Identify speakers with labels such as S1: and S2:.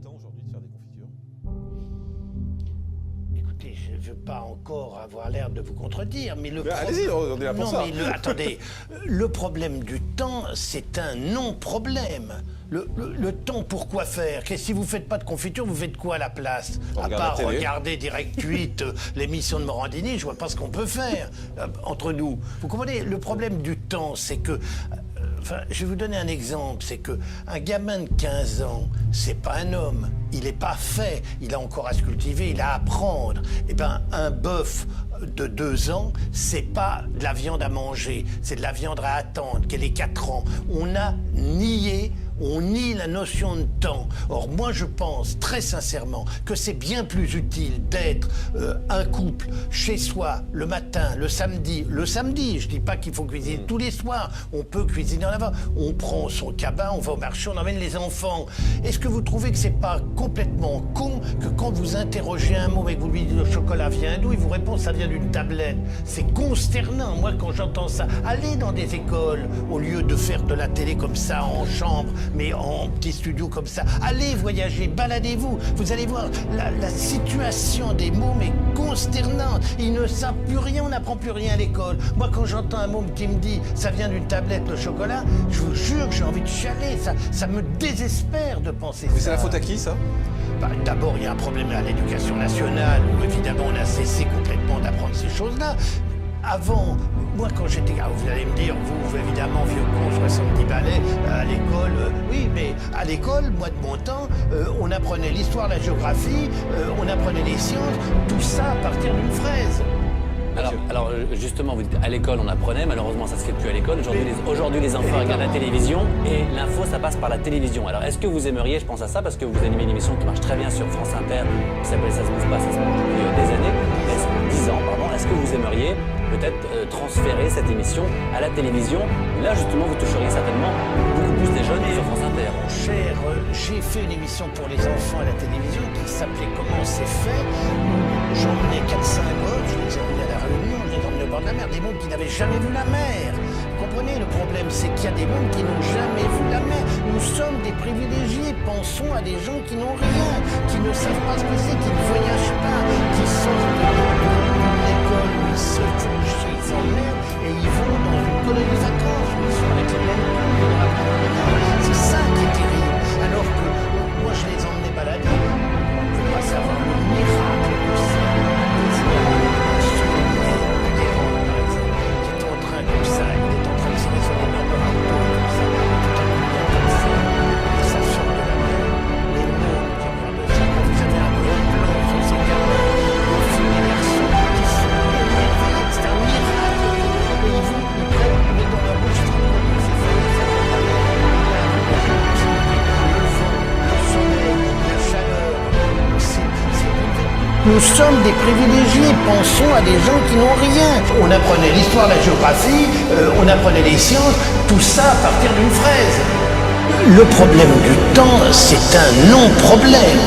S1: temps aujourd'hui de faire des confitures?
S2: Écoutez, je ne veux pas encore avoir l'air de vous contredire, mais le problème...
S1: Allez-y, on est là pour ça.
S2: Non, mais attendez, le problème du temps, c'est un non-problème. Le temps, pourquoi faire? Si vous ne faites pas de confiture, vous faites quoi à la place? À part regarder Direct 8, l'émission de Morandini, je vois pas ce qu'on peut faire entre nous. Vous comprenez? Le problème du temps, c'est que... Enfin, je vais vous donner un exemple, c'est que un gamin de 15 ans, c'est pas un homme, il est pas fait, il a encore à se cultiver, il a à apprendre. Eh ben, un bœuf de 2 ans, c'est pas de la viande à manger, c'est de la viande à attendre, qu'elle ait 4 ans. On a nié. On nie la notion de temps. Or, moi, je pense très sincèrement que c'est bien plus utile d'être un couple chez soi le matin, le samedi. Le samedi, je dis pas qu'il faut cuisiner tous les soirs. On peut cuisiner en avant. On prend son cabas, on va au marché, on emmène les enfants. Est-ce que vous trouvez que c'est pas complètement con que quand vous interrogez un mot et que vous lui dites le chocolat vient d'où, il vous répond ça vient d'une tablette? C'est consternant. Moi, quand j'entends ça, allez dans des écoles au lieu de faire de la télé comme ça en chambre, mais en petit studio comme ça. Allez voyager, baladez-vous. Vous allez voir, la situation des mômes est consternante. Ils ne savent plus rien, on n'apprend plus rien à l'école. Moi, quand j'entends un môme qui me dit « ça vient d'une tablette, le chocolat », je vous jure que j'ai envie de chialer. Ça me désespère de penser ça.
S1: Mais c'est la faute à qui, ça?
S2: D'abord, il y a un problème à l'éducation nationale où, évidemment, on a cessé complètement d'apprendre ces choses-là. Avant, moi quand j'étais... vous allez me dire, vous évidemment, vieux con, 70 balais, à l'école... oui, mais à l'école, moi de mon temps, on apprenait l'histoire, la géographie, on apprenait les sciences, tout ça à partir d'une fraise.
S3: Alors justement, vous dites à l'école on apprenait, malheureusement ça se fait plus à l'école. Aujourd'hui les enfants regardent la télévision et l'info ça passe par la télévision. Alors est-ce que vous aimeriez, je pense à ça parce que vous animez une émission qui marche très bien sur France Inter, qui s'appelle Ça se bouge pas, ça se mange depuis des années, 10 ans pardon. Est-ce que vous aimeriez peut-être transférer cette émission à la télévision? Là justement vous toucheriez certainement beaucoup plus les jeunes sur France Inter.
S2: Mon cher, j'ai fait une émission pour les enfants à la télévision qui s'appelait Comment c'est fait. J'emmenais 4-5 gosses, je les emmenais à la Réunion, je les emmenais au bord de la mer, des mômes qui n'avaient jamais vu la mer. Vous comprenez, le problème c'est qu'il y a des mômes qui n'ont jamais vu la mer. Nous sommes des privilégiés, pensons à des gens qui n'ont rien, qui ne savent pas ce que c'est, qui ne voyagent pas, qui sortent de l'école où ils se font chier, ils s'emmerdent et ils vont dans une colonie de vacances où ils sont avec les mêmes gens. C'est ça qui est terrible. Alors que moi je les emmenais balader, on ne peut pas savoir le miracle que c'est. Nous sommes des privilégiés, pensons à des gens qui n'ont rien. On apprenait l'histoire, la géographie, on apprenait les sciences, tout ça à partir d'une fraise. Le problème du temps, c'est un non-problème.